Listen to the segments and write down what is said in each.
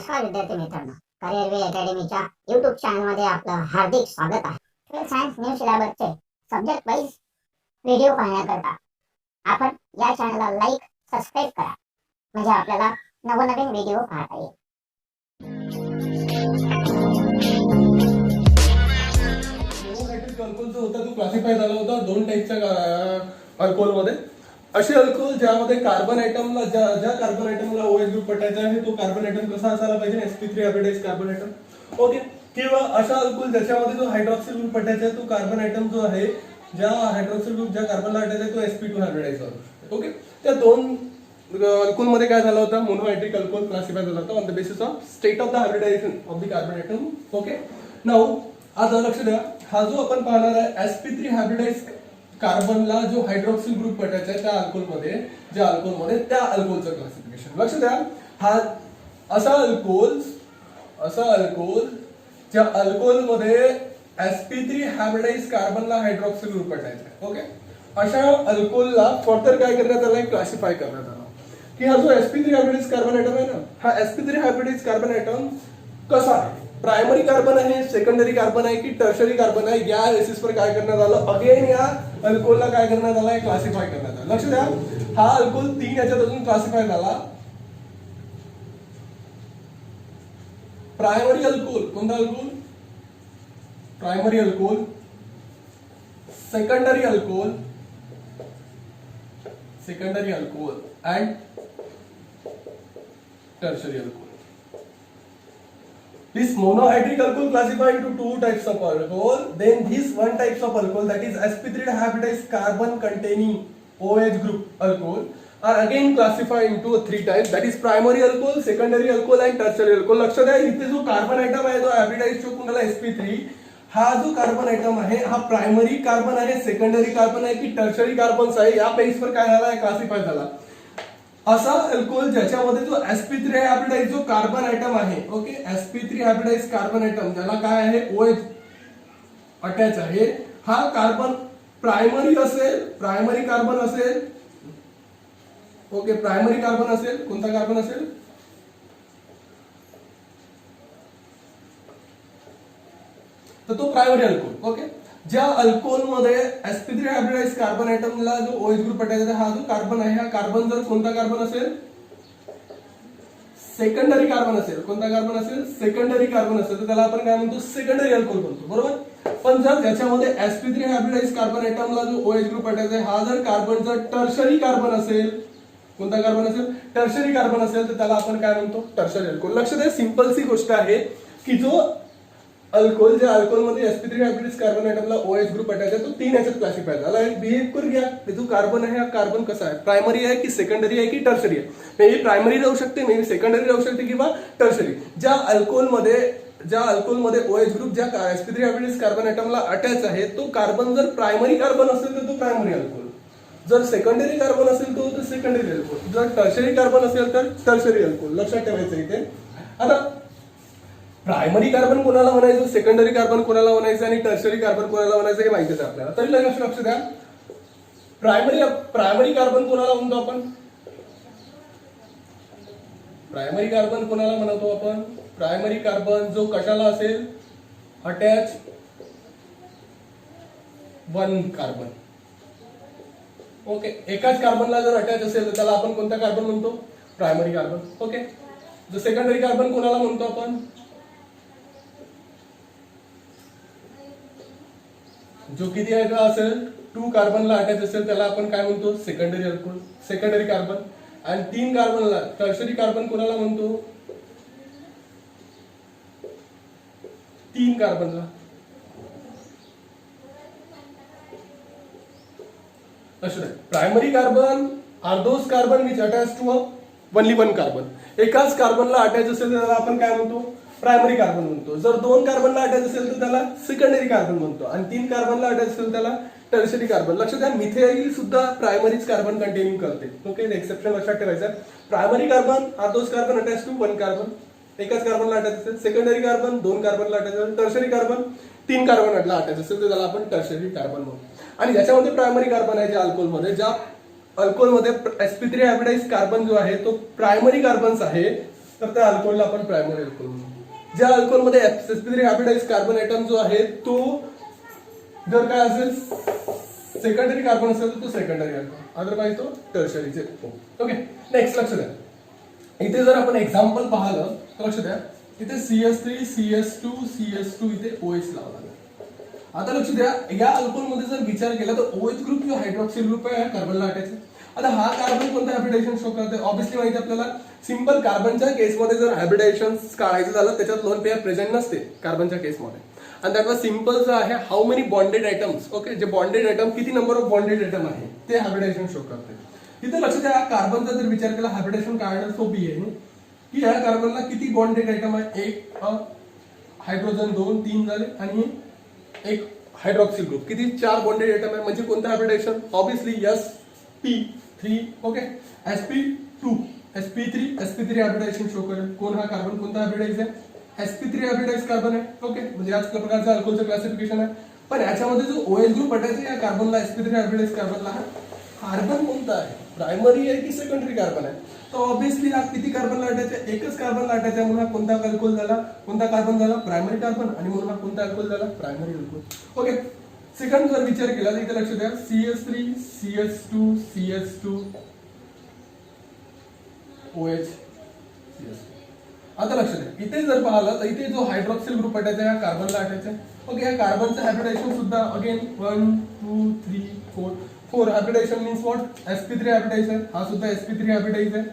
नमस्कार विद्यार्थी मित्रांनो, करिअर वे अकॅडमीच्या YouTube चॅनलमध्ये आपलं हार्दिक स्वागत आहे. ट्वेल्थ सायन्स न्यू सिलेबसचे सब्जेक्ट वाईज व्हिडिओ पाहण्याकरता आपण या चॅनलला लाईक, सबस्क्राईब करा, म्हणजे आपल्याला नवनवीन व्हिडिओ पाहता येईल. अल्कोहोल जो होता तो क्लासिफाय झाला होता दोन टाईपच्या अल्कोहोलमध्ये. असे अल्कोहोल ज्यामध्ये कार्बन आयटमला ज्या कार्बन आयटमला OH ग्रुप पटायचा आहे तो कार्बन आयटम कसा असायला पाहिजे, sp3 hybridize carbon item. Okay. किंवा अशा अल्कोहोल ज्याच्यामध्ये जो हायड्रॉक्सिल ग्रुप पटायचा आहे तो कार्बन आयटम जो आहे ज्या हायड्रॉक्सिल ग्रुप ज्या कार्बनला अटॅच आहे तो sp2 हायब्रिडाइज होतो. ओके. त्या दोन अल्कोहोल मध्ये काय झालं होतं, मोनोहायड्रिक अल्कोहोल क्लासिफाय झाला होता on the basis of state of the hybridisation of the carbon item. Okay. Now आता लक्ष द्या, हा जो आपण पाहणार आहे sp3 हायब्रिडाइज कार्बनला जो हायड्रॉक्सिल ग्रुप पटायचा आहे त्या अल्कोहोलमध्ये ज्या अल्कोहोलमध्ये त्या अल्कोहोलचं क्लासिफिकेशन. लक्ष द्या, हा असा अल्कोहोल ज्या अल्कोहोलमध्ये sp3 हायब्रिडाइज कार्बनला हायड्रॉक्सिल ग्रुप पटायचा आहे. ओके. अशा अल्कोहोलला फर्दर काय करण्यात आलं, क्लासिफाय करण्यात आलं की हा जो sp3 हायब्रिडाइज कार्बन आयटम आहे ना, हा sp3 हायब्रिडाइज कार्बन आयटम कसा आहे, प्रायमरी कार्बन आहे, सेकंडरी कार्बन आहे की टर्शरी कार्बन आहे, या बेसिसवर काय करण्यात आलं, अगेन या अल्कोहोलला काय करण्यात आलं, क्लासिफाय करण्यात आलं. लक्ष द्या, हा अल्कोहोल 3 याच्यात अजून क्लासिफाय झाला. प्रायमरी अल्कोहोल, कोणता alcohol, primary alcohol, secondary alcohol and tertiary alcohol. This monohydric alcohol classified into two types of alcohol. Then this one types of alcohol, that is sp3 hybridized carbon containing OH group alcohol, are again classified into three types, that is primary alcohol, secondary alcohol and tertiary alcohol. लक्ष द्या, इथे जो carbon item आहे तो hybridised जो कुणाला sp3, हा जो कार्बन आयटम आहे हा प्रायमरी कार्बन आहे, सेकंडरी कार्बन आहे की टर्शरी कार्बन्स आहे, या बेसवर काय झाला, क्लासिफाय झाला. असा अल्कोहोल ज्याच्यामध्ये जो sp3 हायब्रिडाइज जो कार्बन आयटम आहे, okay, sp3 hybridize carbon item ज्याला काय आहे OH अटॅच आहे, हा कार्बन प्रायमरी कार्बन असेल. ओके, प्रायमरी कार्बन असेल, कोणता कार्बन असेल, तर तो प्रायमरी अल्कोहोल. ओके. ज्या अल्कोहोल मध्ये sp3 हायब्रिडाइज कार्बन आयटमला जो OH ग्रुप पटायचा, हा जो कार्बन आहे, हा कार्बन जर कोणता कार्बन असेल, सेकंडरी कार्बन असेल, कोणता कार्बन असेल, सेकंडरी कार्बन असेल, तर त्याला आपण काय म्हणतो, सेकंडरी अल्कोहोल म्हणतो, बरोबर. पण जर त्याच्यामध्ये sp3 हायब्रिडाइज कार्बन आयटमला जो OH ग्रुप पटायचा आहे, हा जर कार्बन जर टर्शरी कार्बन असेल, कोणता कार्बन असेल, टर्शरी कार्बन असेल, तर त्याला आपण काय म्हणतो, टर्शरी अल्कोहोल. लक्ष द्या, सिंपल सी गोष्ट आहे की जो अल्कोहोल ज्या अल्कोहोलमध्ये sp3 हायब्रिडाइज कार्बन आयटमला OH ग्रुप अटॅच आहे तो 3 याच्यात क्लासिफाय झाला. बिहेव करून घ्या, जो कार्बन आहे हा कार्बन कसा आहे, प्रायमरी आहे की सेकंडरी आहे की टर्शरी आहे. मे बी प्रायमरी राहू शकते, मे बी सेकंडरी राहू शकते किंवा टर्शरी. ज्या अल्कोहोलमध्ये OH ग्रुप ज्या sp3 हायब्रिडाइज कार्बन आयटमला अटॅच आहे तो कार्बन जर प्रायमरी कार्बन असेल तर तो प्रायमरी अल्कोहोल, जर सेकंडरी कार्बन असेल तर सेकंडरी अल्कोहोल, जर टर्शरी कार्बन असेल तर टर्शरी अल्कोहोल. लक्षात ठेवायचं इथे. आता प्रायमरी कार्बन कोणाला म्हणायचं, सेकंडरी कार्बन कोणाला म्हणायचं आणि टर्शरी कार्बन कोणाला म्हणायचं हे माहितीच आहे आपल्याला. तरी लक्ष द्या, प्रायमरी कार्बन कोणाला म्हणतो आपण, प्रायमरी कार्बन कोणाला म्हणतो आपण, प्रायमरी कार्बन जो कशाला असेल, अटॅच वन कार्बन. ओके. एकाच कार्बनला जर अटॅच असेल तर त्याला आपण कोणता कार्बन म्हणतो, प्रायमरी कार्बन. ओके. जो सेकंडरी कार्बन कोणाला म्हणतो आपण, जो किती आहे असेल, 2 कार्बनला अटॅच असेल त्याला आपण काय म्हणतो, सेकंडरी अल्कोहोल, सेकंडरी कार्बन. आणि 3 कार्बनला टर्शरी कार्बन कोणाला म्हणतो, 3 कार्बनला. Primary carbon are those carbon which attach to only one carbon. एकाच कार्बनला अटॅच असेल तर त्याला आपण काय म्हणतो, प्रायमरी कार्बन म्हणतो. जर 2 कार्बनला अटॅच असेल तर त्याला सेकंडरी कार्बन म्हणतो आणि 3 कार्बनला अटॅच असेल त्याला टर्शरी कार्बन. लक्षात द्या, मिथेन सुद्धा प्रायमरीच कार्बन कंटेनिंग करते. ओके. एक्सेप्शन लक्षात ठेवायचं. Primary carbon are those carbon attach to one carbon, एकाच कार्बनला अटॅच असेल. सेकंडरी कार्बन 2 कार्बनला अटॅच असेल. टर्शरी कार्बन 3 कार्बनला अटॅच असेल तर त्याला आपण टर्शरी कार्बन म्हणतो. आणि ज्याच्यामध्ये प्रायमरी कार्बन आहे ज्या अल्कोहोलमध्ये, ज्या अल्कोहोलमध्ये sp3 हायब्रिडाइज कार्बन जो आहे तो प्रायमरी कार्बन्स आहे, तर त्या अल्कोहोलला आपण प्रायमरी अल्कोहोल म्हणतो. ज्या अल्कोहोलमध्ये sp3 हायब्रिडाइज कार्बन ऍटम जो आहे तो जर काय असेल सेकंडरी कार्बन असेल तर तो सेकंडरी अल्कोहोल, अदरवाईज तो टर्शरीचे. ओके, नेक्स्ट लक्ष द्या. इथे जर आपण एक्झाम्पल पाहिलं तर लक्ष द्या, इथे CS3 CS2 CS2 इथे OH लावला. आता लक्ष द्या, या अल्कोहोल मध्ये जर विचार केला तर OH ग्रुप जो हायड्रॉक्सिल ग्रुप आहे कार्बनला अटॅच आहे. आता हा कार्बन कोणता हायब्रिडायझेशन शो करते? ऑब्विसली माहिती आपल्याला, सिंपल कार्बनच्या केसमध्ये जर हायब्रिडायझेशन काढायचं झालं त्याच्यात लोन पेअर प्रेझेंट नसते कार्बनच्या केसमध्ये. आणि त्यात सिंपल जो आहे how many bonded items. Okay, जे बॉन्डेड आयटम किती नंबर ऑफ बॉन्डेड आयटम आहे ते हायब्रिडायझेशन शो करते. इथे लक्ष द्या, कार्बनचा जर विचार केला हायब्रिडायझेशन काढणं सोपी आहे की या कार्बनला किती बॉन्डेड आयटम आहे? एक हायड्रोजन 2 3 झाले आणि एक हायड्रॉक्सिल ग्रुप किती 4 बॉन्डेड आयटम आहे. म्हणजे कोणतं hybridisation? Obviously sp3. Okay, sp2 sp3 hybridisation show करेल. कोण हा कार्बन कोणता हायब्रिडाइज आहे? sp3 हायब्रिडाइज कार्बन आहे. ओके, म्हणजे याच प्रकारचं अल्कोहोलचं क्लासिफिकेशन आहे. पण याच्यामध्ये जो OH ग्रुप अटॅच आहे या कार्बनला sp3 हायब्रिडाइज कार्बनला, हा कार्बन कोणता आहे? प्रायमरी आहे की सेकंडरी कार्बन आहे? तर ऑब्विसली हा किती कार्बनला अटॅच आहे? एकच कार्बनला अटॅच आहे, म्हणून हा कोणता अल्कोहोल झाला? कोणता कार्बन झाला? Primary carbon. आणि म्हणून हा कोणता अल्कोहोल झाला? Primary alcohol. ओके, सेकंड जर विचार केला तर इथे लक्ष द्या, CS3 CS2 CS2 OH CS2. आता लक्ष द्या, इथे जर पाहिलं तर इथे जो हायड्रॉक्सिल ग्रुप अटॅच आहे हा कार्बनला अटॅच आहे. ओके, या कार्बनचं हायब्रिडायझेशन सुद्धा again 1 2 3 4 hybridisation means what? sp3 hybridise आहे. हा सुद्धा sp3 हायब्रिडाइज आहे.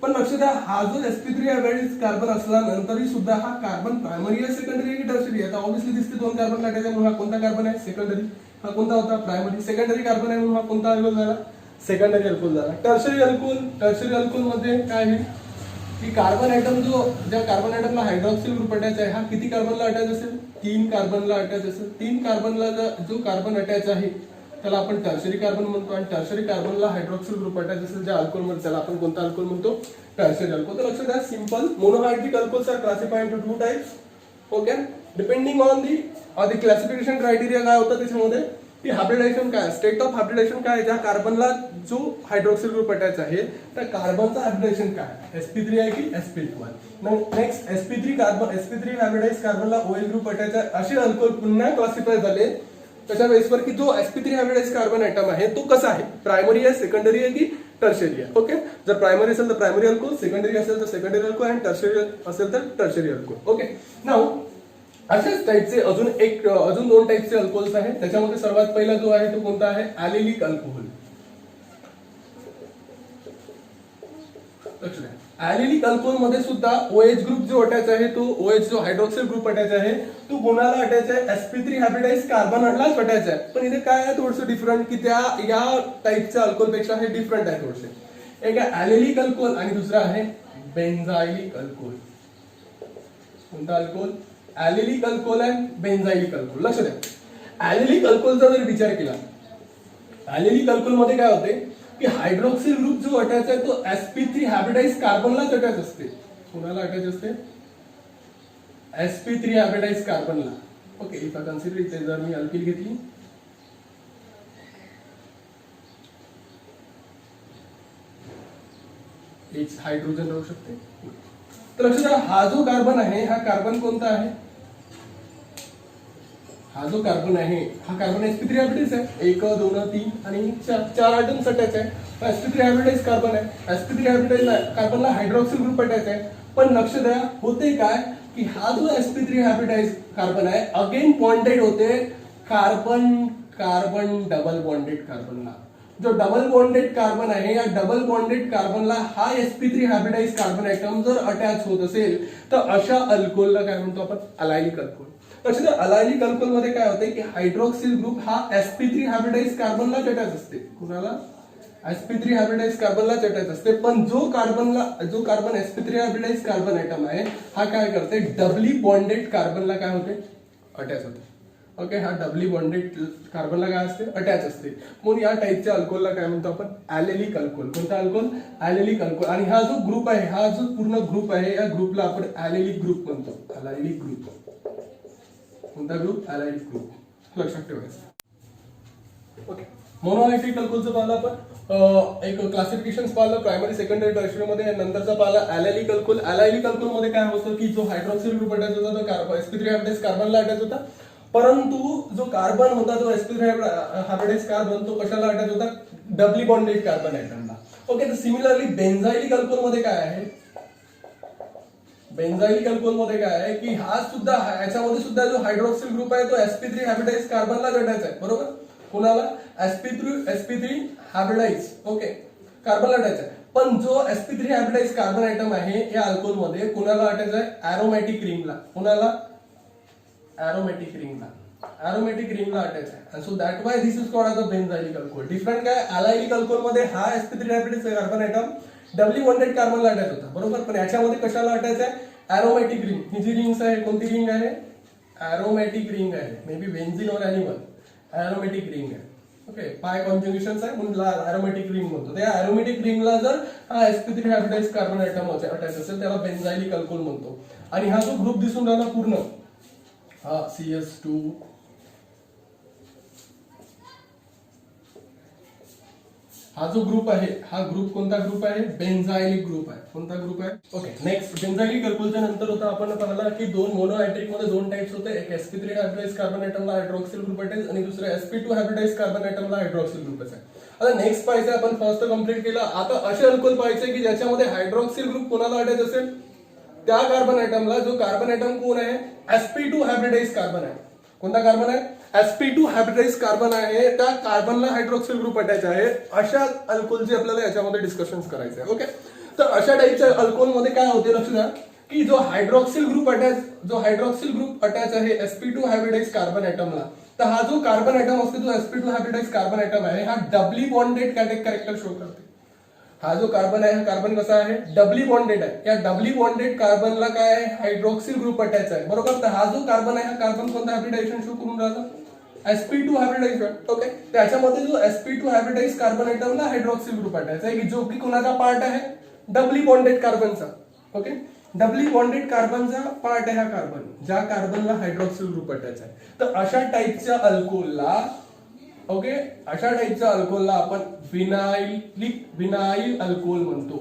पण लक्ष द्या, हा जो sp3 हायब्रिडाइज कार्बन असल्यानंतरही सुद्धा हा कार्बन प्रायमरी आहे सेकंडरी आहे की टर्शरी आहे? आता ऑब्विसली दिसते 2 कार्बन अटॅच आहे म्हणून हा कोणता कार्बन आहे? सेकंडरी. हा कोणता होता? प्रायमरी. सेकंडरी कार्बन आहे म्हणून हा कोणता अल्कोहोल झाला? सेकंडरी अल्कोहोल झाला. टर्शरी अल्कोहोल मध्ये काय आहे की कार्बन आयटम ज्या कार्बन आयटमला हायड्रॉक्सिल ग्रुप अटॅच आहे हा किती कार्बनला अटॅच असेल? 3 कार्बनला अटॅच असेल. 3 कार्बनला जो कार्बन अटॅच आहे त्याला आपण टर्शरी कार्बन म्हणतो. आणि टर्शरी कार्बनला हायड्रॉक्सिल ग्रुप अटॅच असेल ज्या अल्कोहोल मध्ये त्याला आपण कोणता अल्कोहोल म्हणतो? Tertiary alcohol. तर लक्ष द्या, simple monohydric alcohols are classified into 2 types. Okay, depending on the classification criteria काय होतं त्याच्यामध्ये की हायब्रिडायझेशन काय, स्टेट ऑफ हायब्रिडायझेशन काय, ज्या कार्बनला जो हायड्रॉक्सिल ग्रुप अटॅच आहे त्या कार्बनचा हायब्रिडायझेशन काय, sp3 आहे की sp2 आहे. Next sp3 hybridize कार्बनला OH group attach आहे असे अल्कोहोल पुन्हा क्लासिफाय झाले त्याच्या बेसवर की जो sp3 हायब्रिडाइज कार्बन आयटम आहे तो कसा आहे? प्रायमरी आहे, सेकंडरी आहे की टर्शरी आहे? ओके, जर प्रायमरी असेल तर प्रायमरी अल्कोहोल, सेकंडरी असेल तर सेकंडरी अल्कोहोल आणि टर्शरी असेल तर टर्शरी अल्कोहोल. ओके, नाउ अशाच टाइपचे अजून 2 टाइपचे अल्कोहोल्स आहेत. त्याच्यामध्ये सर्वात पहिला जो आहे तो कोणता आहे? ॲलिलिक अल्कोहोल. लक्ष द्या, ॲलिलिक अल्कोहोल मध्ये सुद्धा OH ग्रुप जो अटॅच आहे तो OH जो हायड्रॉक्सिल ग्रुप अटॅच आहे तो कोणाला अटॅच आहे? sp3 हायब्रिडाइज कार्बनलाच अटॅच आहे. पण इथे काय आहे थोडंसं डिफरंट की त्या या टाइपच्या अल्कोहोल पेक्षा हे डिफरंट आहे थोडेसे. एक आहे ॲलिलिक अल्कोहोल आणि दुसरा आहे बेन्झाइलिक अल्कोहोल. कोणता अल्कोहोल? ॲलिलिक अल्कोहोल आणि बेन्झाइलिक अल्कोहोल. लक्ष द्या, ॲलिलिक अल्कोहोलचा जर विचार केला, ॲलिलिक अल्कोहोल मध्ये काय होते की हायड्रॉक्सिल ग्रुप जो अटॅच आहे तो sp3 हायब्रिडाइज कार्बनलाच अटॅच असते. कोणाला अटॅच असते? sp3 हायब्रिडाइज कार्बनला. ओके, इफ आय कन्सिडर इथे जर मी अल्किल घेतली एक हायड्रोजन राहू शकते. तर लक्ष द्या, हा जो कार्बन आहे हा कार्बन कोणता आहे? हा जो कार्बन आहे हा कार्बन sp3 हायब्रिडाइज आहे. 1 2 3 आणि 4 आयटम्स अटॅच आहे. sp3 हायब्रिडाइज कार्बन आहे. sp3 hybridize कार्बनला hydroxyl group attach आहे. पण लक्ष द्या, होते काय की हा जो sp3 हायब्रिडाइज कार्बन आहे अगेन बॉन्डेड होते कार्बन डबल बॉन्डेड कार्बनला. जो डबल बॉन्डेड कार्बन आहे या डबल बॉन्डेड कार्बनला हा sp3 हायब्रिडाइज कार्बन आयटम जर अटॅच होत असेल तर अशा अल्कोहोलला काय म्हणतो आपण? अलायलिक अल्कोहोल. लक्ष द्या, अलायलिक अल्कोहोल मध्ये काय होते की हायड्रॉक्सिल ग्रुप हा sp3 हायब्रिडाइज कार्बनला अटॅच असते. कुणाला? sp3 हायब्रिडाइज कार्बनला अटॅच असते. पण जो carbon sp3 hybridize carbon item आहे हा काय करते? डबली बॉन्डेड कार्बनला काय होते? अटॅच होते. ओके, हा डबली बॉन्डेड कार्बनला काय असते? अटॅच असते. म्हणून या टाइपच्या अल्कोहोलला काय म्हणतो आपण? ॲलिलिक अल्कोहोल. कोणता अल्कोहोल? ॲलिलिक अल्कोहोल. आणि हा जो ग्रुप आहे, हा जो पूर्ण ग्रुप आहे या ग्रुपला आपण ॲलिलिक ग्रुप म्हणतो. ॲलिलिक ग्रुप. कोणता ग्रुप? ॲलिलिक ग्रुप. लक्षात ठेवायचं. ओके, मोनोहायड्रिक अल्कोहोलचं पाहिलं आपण एक क्लासिफिकेशन पाहिलं प्रायमरी सेकंडरी टर्शियरी मध्ये. नंतरचा पाहिलं ॲलायलिक अल्कोहोल. ॲलायलिक अल्कोहोल मध्ये काय होतं की जो हायड्रॉक्सिल ग्रुप अटॅच होता तो sp3 हायब्रिडाइज कार्बनला अटॅच होता, परंतु जो कार्बन होता तो sp3 हायब्रिडाइज कार्बन तो कशाला अटॅच होता, डबली बॉन्डेड कार्बन ॲटमला. ओके, तर सिमिलरली बेन्झाइलिक अल्कोहोल मध्ये काय आहे, बेन्झाइलिक अल्कोहोल मध्ये काय आहे की हा सुद्धा याच्यामध्ये सुद्धा जो हायड्रॉक्सिल ग्रुप आहे तो sp3 हायब्रिडाइज कार्बनला अटॅच आहे. बरोबर, कोणाला, sp3 हायब्रिडाइज, ओके, कार्बनला अटॅच आहे. पण जो sp3 हायब्रिडाइज कार्बन आयटम आहे या अल्कोहोल मध्ये कोणाला अटॅच आहे, एरोमॅटिक रिंगला. कोणाला, एरोमॅटिक रिंगला, एरोमॅटिक रिंगला अटॅच आहे. आणि so that why this is called as a benzylic alcohol. Different काय, ॲलायलिक अल्कोहोल मध्ये हा sp3 hybridize carbon atom doubly bonded कार्बनला अटॅच होता. बरोबर, पण याच्यामध्ये कशाला अटॅच आहे, एरोमॅटिक रिंग. ही जी रिंग्स आहे कोणती रिंग आहे, एरोमॅटिक रिंग आहे. मे बी बेन्झीन और एनिमल, एरोमॅटिक रिंग आहे. ओके, पाय कॉन्जुगेशन्स आहे म्हणून एरोमॅटिक रिंग म्हणतो. त्या एरोमॅटिक रिंगला जर हा sp3 hybridize carbon item attach असेल त्याला बेन्झाइलिक अल्कोहोल म्हणतो. आणि हा जो ग्रुप दिसून राहिला पूर्ण, हा CS2, हा जो ग्रुप आहे हा ग्रुप कोणता ग्रुप आहे, बेन्झाइलिक ग्रुप आहे. कोणता ग्रुप आहे, ओके. नेक्स्ट, बेन्झाइलिक अल्कोहोलच्या नंतर होता आपण पाहिला की दोन मोनोहायड्रिक मध्ये दोन टाइप्स होते. एक sp3 हायब्रिडाइज कार्बन आयटमला हायड्रॉक्सिल ग्रुप अटॅच आणि दुसरे sp2 हायब्रिडाइज कार्बन आयटमला हायड्रॉक्सिल ग्रुप आहे. आता नेक्स्ट पाहायचं आपण, फर्स्ट कंप्लीट केला. आता असे अल्कोहोल पाहायचे की ज्याच्यामध्ये हायड्रॉक्सिल ग्रुप कोणाला अटॅच असेल, त्या कार्बन आयटमला. जो कार्बन आयटम कोण आहे, sp2 हायब्रिडाइज कार्बन आहे. कोणता कार्बन आहे, sp2 हायब्रिडाइज कार्बन आहे. त्या कार्बनला हायड्रॉक्सिल ग्रुप अटॅच आहे. अशा अल्कोहोलचे आपल्याला याच्यामध्ये डिस्कशन करायचे आहे. ओके, तर अशा टाईपच्या अल्कोहोल मध्ये काय होते, लक्ष द्या की जो हायड्रॉक्सिल ग्रुप अटॅच आहे sp2 हायब्रिडाइज कार्बन आयटमला, तर हा जो कार्बन आयटम असतो तो sp2 हायब्रिडाइज कार्बन आयटम आहे, हा डबली बॉन्डेड कॅरेक्टर शो करते. हा जो कार्बन आहे हा कार्बन कसा आहे, डबली बॉन्डेड आहे. या डबली बॉन्डेड कार्बनला काय आहे, हायड्रॉक्सिल ग्रुप अटॅच आहे. बरोबर, तर हा जो कार्बन आहे हा कार्बन कोणता हायब्रिडायझेशन शो करून राहिला, sp2 हायब्रिडाइज. ओके, त्याच्यामध्ये जो sp2 हायब्रिडाइज कार्बन आयटमला हायड्रॉक्सिल ग्रुप अटॅच आहे की जो की कोणाचा पार्ट आहे, डबली बॉन्डेड कार्बनचा. ओके, डबली बॉन्डेड कार्बनचा पार्ट आहे हा कार्बन, ज्या कार्बनला हायड्रॉक्सिल ग्रुप अटॅच आहे. तर अशा टाईपच्या अल्कोहोलला, ओके, अशा टाईपच्या अल्कोहोलला आपण विनाइल अल्कोहोल म्हणतो.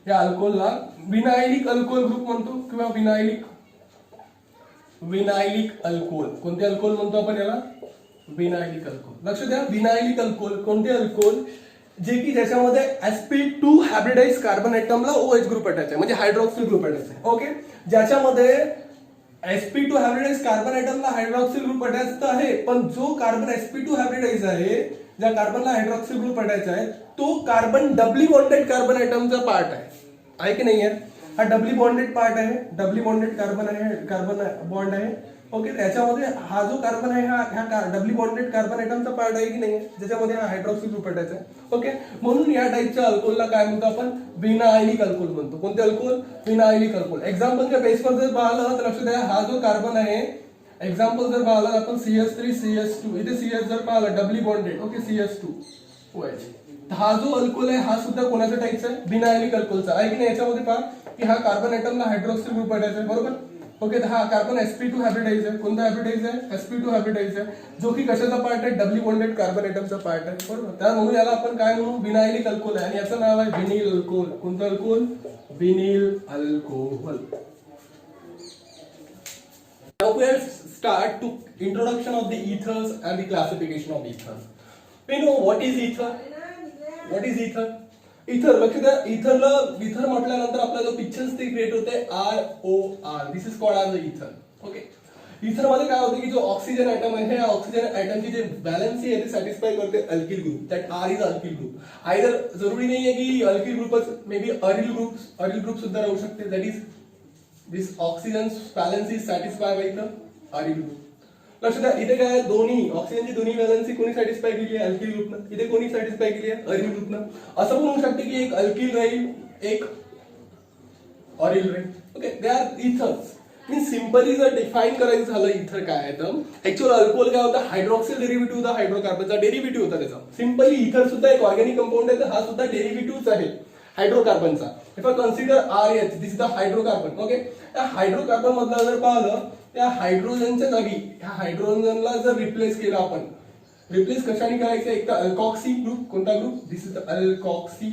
या अल्कोहोलला विनायलिक अल्कोहोल ग्रुप म्हणतो किंवा विनायलिक अल्कोहोल. कोणते अल्कोहोल म्हणतो आपण याला, विनायलिक अल्कोहोल. लक्ष द्या, विनायलिक अल्कोहोल कोणते अल्कोहोल, जे की ज्याच्यामध्ये sp2 हायब्रिडाइज कार्बन आयटमला OH ग्रुप अटॅच आहे, म्हणजे हायड्रॉक्सिल ग्रुप अटॅच आहे. ओके, ज्याच्यामध्ये sp2 हायब्रिडाइज कार्बन आयटमला हायड्रॉक्सिल ग्रुप अटॅच आहे, पण जो कार्बन sp2 हायब्रिडाइज आहे, ज्या कार्बनला हायड्रॉक्सिल ग्रुप अटॅच आहे, तो कार्बन डबली बॉन्डेड कार्बन आयटमचा पार्ट आहे की नाही आहे. हा डबली बॉन्डेड पार्ट आहे, डबली बॉन्डेड कार्बन बॉन्ड आहे. ओके, त्याच्यामध्ये हा जो कार्बन आहे हा डबली बॉन्डेड कार्बन आयटमचा पार्ट आहे की नाही, ज्याच्यामध्ये हा हायड्रॉक्सिल ग्रुप अटॅच आहे. ओके, म्हणून या टाईपच्या अल्कोहोलला काय म्हणतो आपण, विनायलिक अल्कोहोल म्हणतो. कोणते अल्कोहोल, विनायलिक अल्कोहोल. एक्झाम्पलच्या बेसवर जर पाहिलं तर लक्ष द्या, हा जो कार्बन आहे, एक्झाम्पल जर पाहिलं आपण CS3 CS2, इथे CS जर पाहिलं doubly bonded, okay, CS2 OH. हा जो अल्कोहोल आहे हा सुद्धा कोणाचा टाईपचा आहे, विनायलिक अल्कोहोलचा आहे की नाही. याच्यामध्ये पहा की हा कार्बन आयटमला हायड्रॉक्सिल ग्रुप अटॅच आहे. बरोबर, ओके, हा कार्बन sp2 हायब्रिडाइज आहे. कोणता हायब्रिडाइज आहे, sp2 हायब्रिडाइज आहे, जो की कशाचा पार्ट आहे, डबली बॉन्डेड कार्बन आयटमचा पार्ट आहे. बरोबर, त्या म्हणून याला आपण काय म्हणू, विनायलिक अल्कोहोल आहे. आणि याचं नाव आहे विनिल अल्कोहोल. कोणतं alcohol, vinyl alcohol. Now we will start to introduction of the ethers and the classification of ethers. We know what is ether. What is ether? इथर, लक्ष द्या, इथर म्हटल्यानंतर आपला जो पिक्चर्स ते क्रिएट होते ROR. This is called as a इथर. ओके, इथर मध्ये काय होते की जो ऑक्सिजन आयटम आहे, या ऑक्सिजन आयटमची जे बॅलन्सी आहे ते सॅटिस्फाय करते alkyl group. That R is alkyl group. Either जरुरी नाही आहे की अल्किल ग्रुपच, मे बी अरिल ग्रुप सुद्धा राहू शकते. That is this oxygen balance is satisfy by the aryl group. लक्ष द्या, इथे काय दोन्ही ऑक्सिजनची दोन्ही बॅलन्सी कोणी सॅटिस्फाय केली आहे, अल्किल ग्रुपनं. इथे कोणी सॅटिस्फाय केली आहे, अरिल ग्रुपनं. असं पण होऊ शकते की एक अल्किल राहील, एक अरिल राहील. Okay, they are ethers. Means simply जर डिफाईन करायचं झालं इथर काय आहे तर ऍक्च्युअल अल्कोहोल काय होता, हायड्रॉक्सिल डेरिव्हेटिव्ह होता, हायड्रोकार्बनचा डेरिव्हेटिव्ह होता त्याचा. सिंपली इथर सुद्धा एक ऑर्गॅनिक कंपाऊंड आहे, तर हा सुद्धा डेरिव्हेटिव्हच आहे हायड्रोकार्बनचा. If I consider RH, this is the hydrocarbon. Okay, त्या हायड्रोकार्बन मधला जर पाहिलं त्या हायड्रोजनच्या जागी ह्या हायड्रोजनला जर रिप्लेस केलं आपण, रिप्लेस कशाने करायचं, एक तर अल्कॉक्सी ग्रुप, कोणता group, this is the alkoxy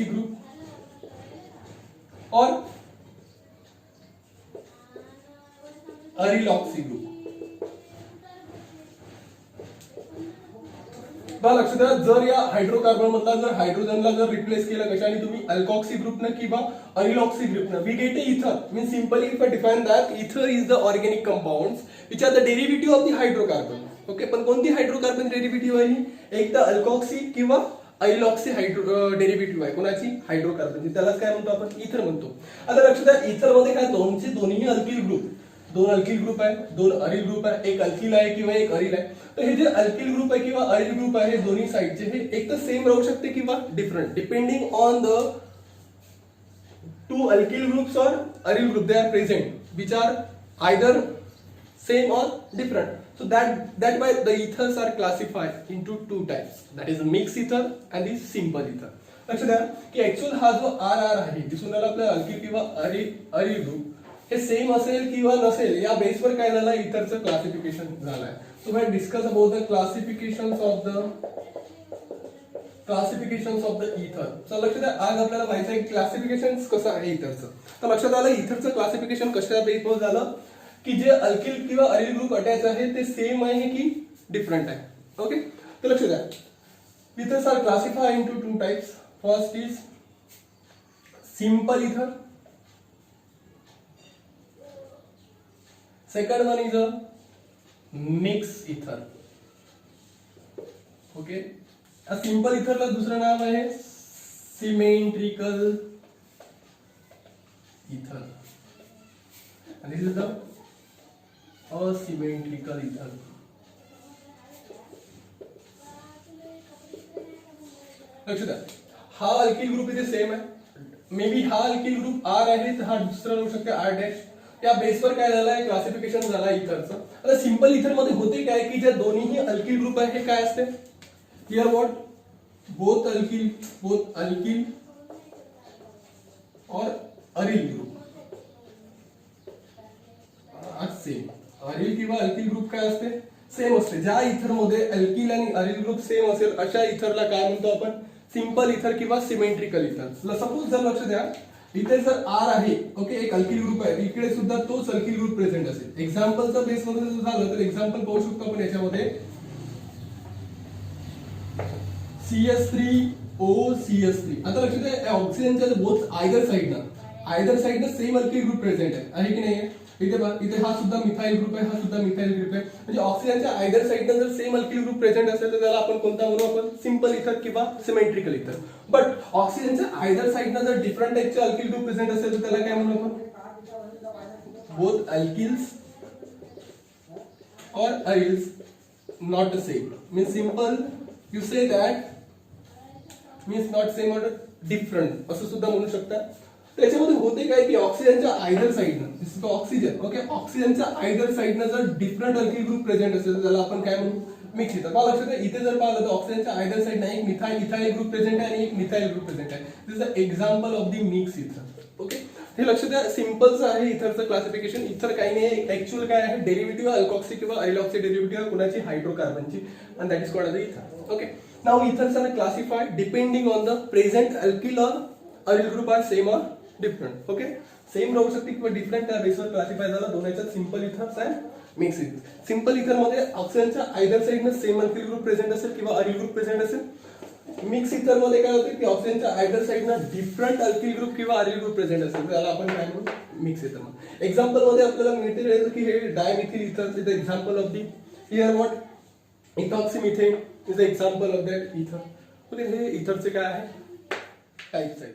group, और अरिलॉक्सी ग्रुप. लक्ष द्या, जर या हायड्रोकार्बन मधला जर हायड्रोजनला जर रिप्लेस केलं कशाने तुम्ही, अल्कॉक्सी ग्रुपनं किंवा अरिलॉक्सी ग्रुपनं, वी गेट इथर. मीन simply if I define that इथर is the organic compounds which are the derivative of the hydrocarbon. Okay, पण कोणती हायड्रोकार्बन डेरिव्हेटिव्ह आहे, एक तर अल्कॉक्सी किंवा अरिलॉक्सी डेरिव्हेटिव्ह आहे कोणाची, हायड्रोकार्बनची. त्यालाच काय म्हणतो आपण, इथर म्हणतो. आता लक्ष द्या, इथर मध्ये काय दोन्ही अल्किल ग्रुप, दोन अल्किल ग्रुप आहे, दोन अरिल ग्रुप आहे, एक अल्किल आहे किंवा एक अरिल आहे. तर हे जे अल्किल ग्रुप आहे किंवा अरिल ग्रुप आहे दोन्ही साइडचे, हे एक तर सेम राहू शकते किंवा different, depending on the two alkyl groups और aryl group they are present which are either same और different. So that why the ethers are classified into two types, that is mixed ether and the simple ether. लक्ष द्या की actual हा जो RR आहे, दिसून आला आपल्या अल्किल किंवा अरिल ग्रुप, हे सेम असेल किंवा नसेल या बेसवर काय झालं, इथरचं क्लासिफिकेशन झालंय. So we discuss about the classifications of the ether. तर लक्ष द्या, आज आपल्याला माहिती आहे क्लासिफिकेशन कसं आहे इथरचं. तर लक्षात आलं इथरचं क्लासिफिकेशन कशा बेसवर झालं की जे अल्किल किंवा अरिल ग्रुप अटॅच आहे ते सेम आहे की डिफरंट आहे. ओके, तर लक्ष द्या, ethers are classified into two types. First is simple ether, second one is a mixed ether. Okay, simple इथरला दुसरं नाव आहे सिमेट्रिकल इथर, and this is the asymmetrical ether. लक्ष द्या, हा अल्किल ग्रुप इथे सेम आहे, मे बी हा अल्किल ग्रुप R आहे तर हा दुसरा राहू शकते R डॅश. या बेसवर काय झालंय, क्लासिफिकेशन झालं इथरचं. आता सिंपल इथर मध्ये होते काय की जे दोन्ही अल्किल ग्रुप आहे हे काय असते, हियर व्हॉट, बोथ अल्किल और अरिल ग्रुप सेम. अरिल किंवा अल्किल ग्रुप काय असते, सेम असते. ज्या इथर मध्ये अल्किल आणि अरिल ग्रुप सेम असेल अशा इथरला काय म्हणतो आपण, सिंपल इथर किंवा सिमेट्रिकल इथर. सपोज जर लक्ष द्या, इथे जर R आहे, ओके, एक अल्किल ग्रुप आहे, इकडे सुद्धा तोच अल्किल ग्रुप प्रेझेंट असेल. एक्झाम्पलचा बेस मध्ये जर झालं तर एक्झाम्पल पाहू शकतो आपण याच्यामध्ये CS3O. आता लक्ष द्या, ऑक्सिजनच्या बोथ आयदर साइडनं सेम अल्किल ग्रुप प्रेझेंट आहे की नाही. इथे हा सुद्धा मिथाइल ग्रुप आहे, हा सुद्धा मिथाइल ग्रुप आहे. म्हणजे ऑक्सिजनच्या आयदर साइडनं जर सेम अल्किल ग्रुप प्रेझेंट असेल तर त्याला आपण कोणता म्हणू, आपण सिंपल इथर किंवा सिमेट्रिकल इथर. बट ऑक्सिजनच्या आयदर साइडनं जर डिफरंट टाइपचे अल्किल ग्रुप प्रेझेंट असेल तर त्याला काय म्हणू आपण, बोथ अल्किल्स और अरिल्स not the same. Means simple you say that means not same और डिफरंट असं सुद्धा म्हणू शकता. त्याच्यामध्ये होते काय की ऑक्सिजनच्या आयदर साइडनं, दिस इज ऑक्सिजन, ओके, ऑक्सिजनच्या आयदर साइडनं जर डिफरंट अल्किल ग्रुप प्रेझेंट असेल तर त्याला आपण काय म्हणू, मिक्स इथर. मला लक्षात इथे जर पाहिलं तर ऑक्सिजनच्या आयदर साइडनं एक इथाइल ग्रुप प्रेझेंट आहे आणि एक मिथाइल ग्रुप प्रेझेंट आहे. दिस is the example of the mix इथर. ओके, हे लक्ष द्या, सिंपलचं आहे इथरचं क्लासिफिकेशन. इथर काही नाही, ऍक्च्युअल काय आहे, डेरिव्हेटिव्ह अल्कॉक्सी किंवा अरिलॉक्सी डेरिव्हेटिव्ह कुणाची, हायड्रोकार्बनची, and that is called as the ether. Okay, now ethers are classified depending on the present alkyl or aryl group are same or different. Okay, same राहू शकते किंवा डिफरंट त्या बेसवर क्लासिफाय झाला. दोन याच्यात सिंपल इथर्स अँड मिक्स इथर. Simple इथर मध्ये ऑक्सिजनच्या आयदर साइडनं सेम अल्किल ग्रुप प्रेझेंट असेल किंवा अरिल ग्रुप प्रेझेंट असेल. मिक्स इथर मध्ये काय होते की ऑक्सिजनच्या आयदर साइडनं डिफरंट अल्किल ग्रुप किंवा अरिल ग्रुप प्रेझेंट असेल त्याला आपण काय म्हणू, मिक्स इथर. एक्झाम्पल मध्ये आपल्याला मिळते की हे डायमिथिल इथर is the example of the, here what, इथॉक्सिमिथेन is the example of that इथर. हे इथरचे काय आहे, टाइप्स आहेत.